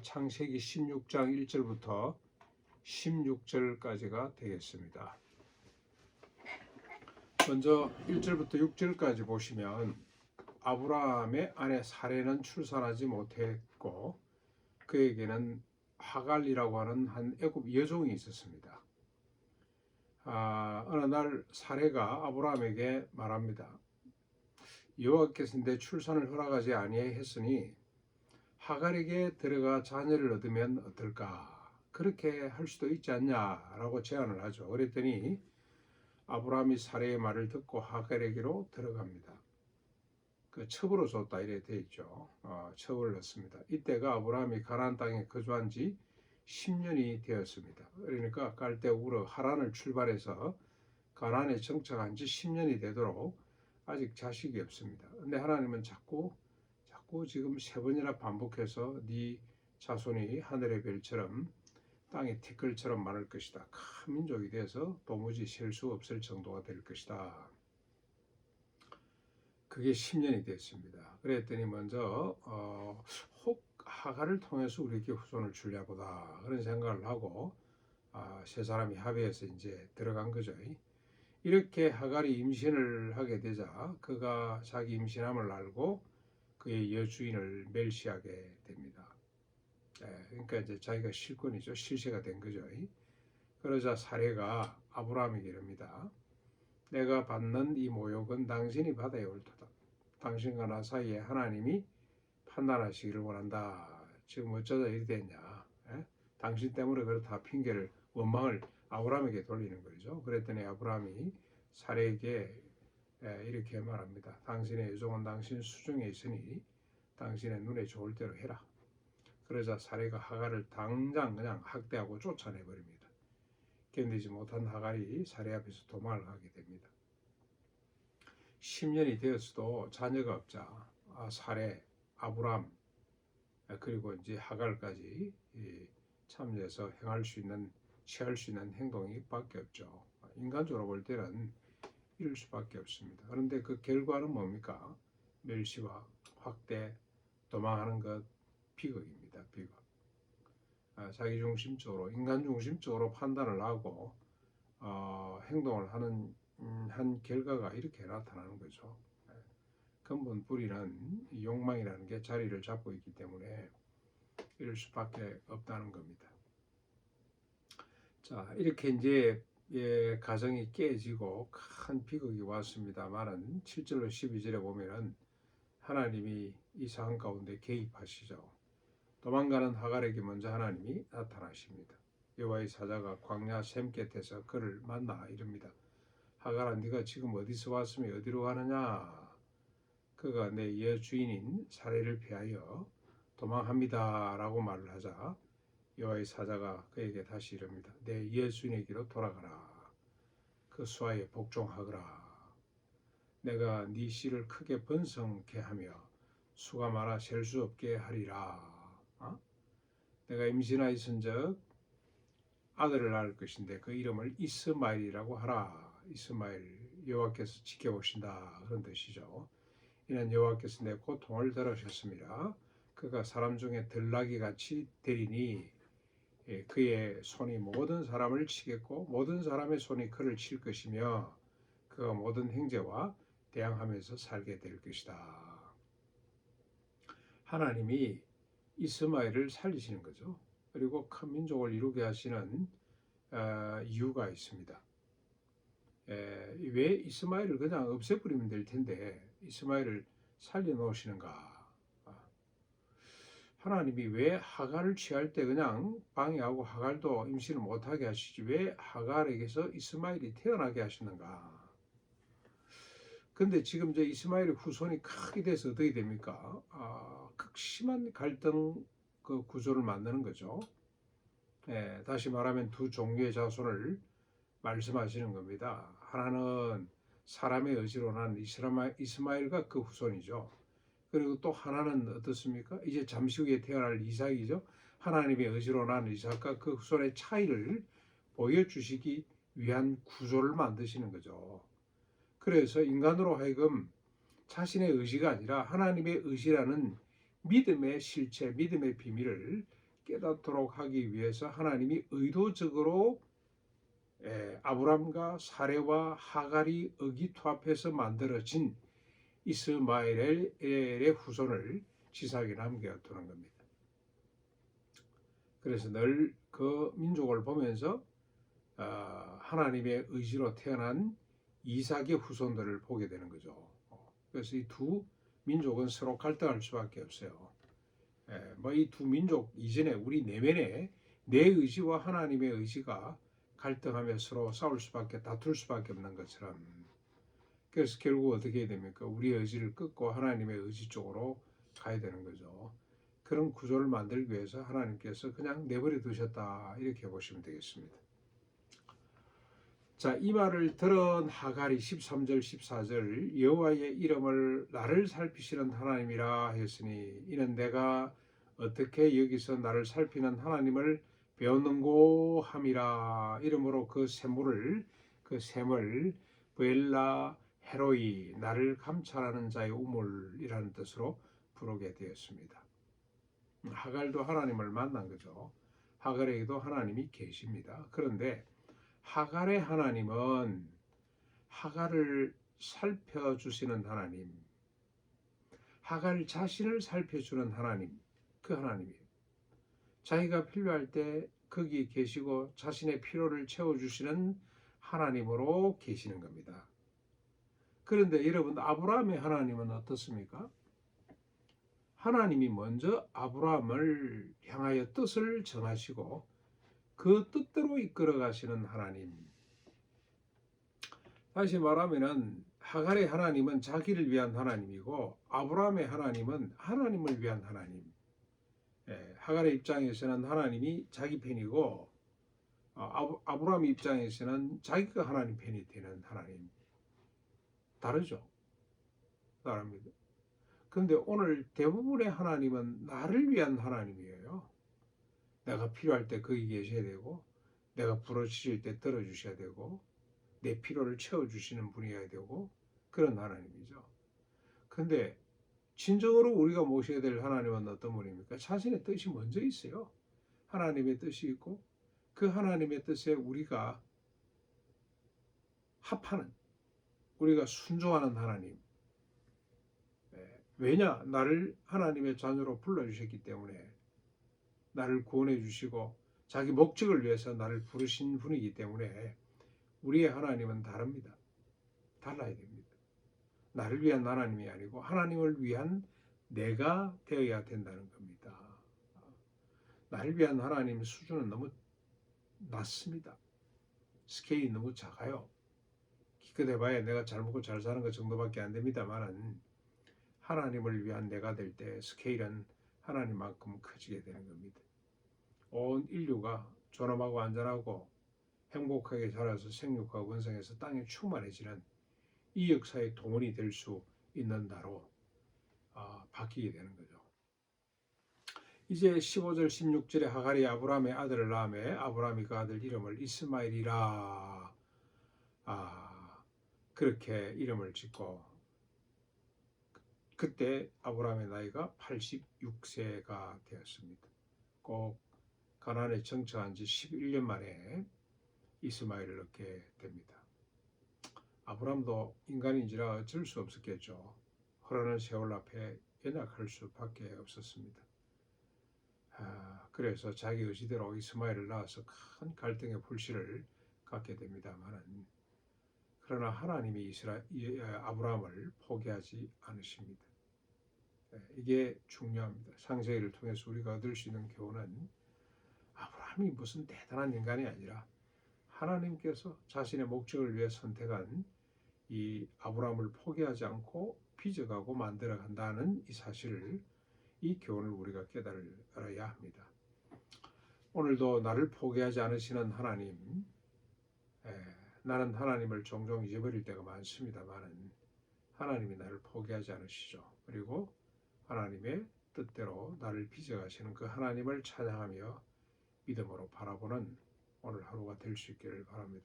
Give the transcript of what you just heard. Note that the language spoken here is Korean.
창세기 16장 1절부터 16절까지가 되겠습니다. 먼저 1절부터 6절까지 보시면 아브라함의 아내 사레는 출산하지 못했고 그에게는 하갈이라고 하는 한 애굽 여종이 있었습니다. 어느 날 사레가 아브라함에게 말합니다. 여호와께서 내 출산을 허락하지 아니했으니 하갈에게 들어가 자녀를 얻으면 어떨까? 그렇게 할 수도 있지 않냐라고 제안을 하죠. 그랬더니 아브라함이 사레의 말을 듣고 하갈에게로 들어갑니다. 그 첩으로 줬다 이래 돼 있죠. 첩을 넣습니다. 이때가 아브라함이 가나안 땅에 거주한 지 10년이 되었습니다. 그러니까 갈대 우르 하란을 출발해서 가나안에 정착한 지 10년이 되도록 아직 자식이 없습니다. 근데 하나님은 자꾸 지금 3번이나 반복해서 네 자손이 하늘의 별처럼 땅의 티끌처럼 많을 것이다. 큰 민족이 돼서 도무지 셀 수 없을 정도가 될 것이다. 그게 10년이 됐습니다. 그랬더니 먼저 혹 하갈을 통해서 우리에게 후손을 주려 보다 그런 생각을 하고 세 사람이 합의해서 이제 들어간 거죠. 이렇게 하갈이 임신을 하게 되자 그가 자기 임신함을 알고 그의 여주인을 멸시하게 됩니다. 그러니까 이제 자기가 실권이죠. 실세가 된 거죠. 그러자 사레가 아브라함에게 이릅니다. 내가 받는 이 모욕은 당신이 받아야 옳도다. 당신과 나 사이에 하나님이 판단하시기를 원한다. 지금 어쩌다 이리 됐냐. 당신 때문에 그렇다 핑계를 원망을 아브라함에게 돌리는 거죠. 그랬더니 아브라함이 사레에게 이렇게 말합니다. 당신의 여종은 당신 수중에 있으니 당신의 눈에 좋을 대로 해라. 그러자 사레가 하갈을 당장 그냥 학대하고 쫓아내버립니다. 견디지 못한 하갈이 사레 앞에서 도망을 하게 됩니다. 10년이 되었어도 자녀가 없자 사레, 아브람 그리고 이제 하갈까지 참여해서 취할 수 있는 행동이 밖에 없죠. 인간적으로 볼 때는 이럴 수밖에 없습니다. 그런데 그 결과는 뭡니까? 멸시와 확대, 도망하는 것, 비극입니다. 비극. 자기 중심적으로, 인간 중심적으로 판단을 하고 행동을 하는 한 결과가 이렇게 나타나는 거죠. 근본 뿌리는 욕망이라는 게 자리를 잡고 있기 때문에 이럴 수밖에 없다는 겁니다. 자, 이렇게 이제 가정이 깨지고 큰 비극이 왔습니다만은 7절로 12절에 보면은 하나님이 이 상황 가운데 개입하시죠. 도망가는 하갈에게 먼저 하나님이 나타나십니다. 여호와의 사자가 광야 샘 곁에서 그를 만나 이릅니다. 하갈아, 네가 지금 어디서 왔으며 어디로 가느냐? 그가 내 여주인인 사레를 피하여 도망합니다 라고 말을 하자 여호와의 사자가 그에게 다시 이릅니다. 내 여주인에게로 돌아가라. 그 수하에 복종하거라. 내가 네 씨를 크게 번성케 하며 수가 많아 셀 수 없게 하리라. 내가 임신하였은즉 아들을 낳을 것인데 그 이름을 이스마엘이라고 하라. 이스마엘, 여호와께서 지켜보신다 그런 뜻이죠. 이는 여호와께서 내 고통을 들으셨습니다. 그가 사람 중에 들나귀 같이 되리니 그의 손이 모든 사람을 치겠고 모든 사람의 손이 그를 칠 것이며 그가 모든 형제와 대항하면서 살게 될 것이다. 하나님이 이스마엘을 살리시는 거죠. 그리고 큰 민족을 이루게 하시는 이유가 있습니다. 왜 이스마엘을 그냥 없애버리면 될 텐데 이스마엘을 살려놓으시는가? 하나님이 왜 하갈을 취할 때 그냥 방해하고 하갈도 임신을 못하게 하시지 왜 하갈에게서 이스마엘이 태어나게 하시는가? 근데 지금 이제 이스마엘의 후손이 크게 돼서 어떻게 됩니까? 극심한 갈등 그 구조를 만드는 거죠. 다시 말하면 두 종류의 자손을 말씀하시는 겁니다. 하나는 사람의 의지로 난 이스마엘과 그 후손이죠. 그리고 또 하나는 어떻습니까? 이제 잠시 후에 태어날 이삭이죠. 하나님의 의지로 난 이삭과 그 후손의 차이를 보여주시기 위한 구조를 만드시는 거죠. 그래서 인간으로 하여금 자신의 의지가 아니라 하나님의 의지라는 믿음의 실체, 믿음의 비밀을 깨닫도록 하기 위해서 하나님이 의도적으로 아브람과 사레와 하갈이 의기투합해서 만들어진 이스마엘의 후손을 지상에 남겨두는 겁니다. 그래서 늘 그 민족을 보면서 하나님의 의지로 태어난 이삭의 후손들을 보게 되는 거죠. 그래서 이 두 민족은 서로 갈등할 수밖에 없어요. 뭐 이 두 민족 이전에 우리 내면에 내 의지와 하나님의 의지가 갈등하며 서로 싸울 수밖에, 다툴 수밖에 없는 것처럼, 그래서 결국 어떻게 해야 됩니까? 우리의 의지를 끊고 하나님의 의지 쪽으로 가야 되는 거죠. 그런 구조를 만들기 위해서 하나님께서 그냥 내버려 두셨다, 이렇게 보시면 되겠습니다. 자, 이 말을 들은 하갈이 13절 14절 여호와의 이름을 나를 살피시는 하나님이라 했으니 이는 내가 어떻게 여기서 나를 살피는 하나님을 배웠는고 함이라. 이름으로 그 샘을 브엘라 헤로이, 나를 감찰하는 자의 우물이라는 뜻으로 부르게 되었습니다. 하갈도 하나님을 만난 거죠. 하갈에게도 하나님이 계십니다. 그런데 하갈의 하나님은 하갈을 살펴주시는 하나님, 하갈 자신을 살펴주는 하나님, 그 하나님이에요. 자기가 필요할 때 거기 계시고 자신의 필요를 채워주시는 하나님으로 계시는 겁니다. 그런데 여러분, 아브라함의 하나님은 어떻습니까? 하나님이 먼저 아브라함을 향하여 뜻을 정하시고 그 뜻대로 이끌어 가시는 하나님. 다시 말하면은 하갈의 하나님은 자기를 위한 하나님이고 아브라함의 하나님은 하나님을 위한 하나님. 하갈의 입장에서는 하나님이 자기 편이고 아브라함의 입장에서는 자기가 하나님 편이 되는 하나님. 다르죠? 다릅니다. 그런데 오늘 대부분의 하나님은 나를 위한 하나님이에요. 내가 필요할 때 거기 계셔야 되고, 내가 부르짖을 때 들어주셔야 되고, 내 필요를 채워주시는 분이어야 되고, 그런 하나님이죠. 근데 진정으로 우리가 모셔야 될 하나님은 어떤 분입니까? 자신의 뜻이 먼저 있어요. 하나님의 뜻이 있고 그 하나님의 뜻에 우리가 합하는, 우리가 순종하는 하나님. 왜냐? 나를 하나님의 자녀로 불러주셨기 때문에, 나를 구원해 주시고 자기 목적을 위해서 나를 부르신 분이기 때문에 우리의 하나님은 다릅니다. 달라야 됩니다. 나를 위한 하나님이 아니고 하나님을 위한 내가 되어야 된다는 겁니다. 나를 위한 하나님 수준은 너무 낮습니다. 스케일이 너무 작아요. 기껏 해봐야 내가 잘 먹고 잘 사는 것 정도밖에 안 됩니다만은 하나님을 위한 내가 될 때 스케일은 하나님만큼 커지게 되는 겁니다. 온 인류가 존엄하고 안전하고 행복하게 자라서 생육하고 번성해서 땅에 충만해지는 이 역사의 동원이 될 수 있는 나로 바뀌게 되는 거죠. 이제 15절 16절에 하갈이 아브라함의 아들을 낳으매 아브라함이 그 아들 이름을 이스마엘이라 그렇게 이름을 짓고, 그때 아브라함의 나이가 86세가 되었습니다. 꼭 가나안에 정착한 지 11년 만에 이스마엘을 얻게 됩니다. 아브라함도 인간인지라 어쩔 수 없었겠죠. 흐르는 세월 앞에 연약할 수밖에 없었습니다. 그래서 자기 의지대로 이스마엘을 낳아서 큰 갈등의 불씨를 갖게 됩니다만, 그러나 하나님이 아브라함을 포기하지 않으십니다. 이게 중요합니다. 창세기를 통해서 우리가 얻을 수 있는 교훈은 아브라함이 무슨 대단한 인간이 아니라 하나님께서 자신의 목적을 위해 선택한 이 아브라함을 포기하지 않고 빚어가고 만들어간다는 이 사실을, 이 교훈을 우리가 깨달아야 합니다. 오늘도 나를 포기하지 않으시는 하나님, 나는 하나님을 종종 잊어버릴 때가 많습니다만 하나님이 나를 포기하지 않으시죠. 그리고 하나님의 뜻대로 나를 빚어가시는 그 하나님을 찬양하며 믿음으로 바라보는 오늘 하루가 될 수 있기를 바랍니다.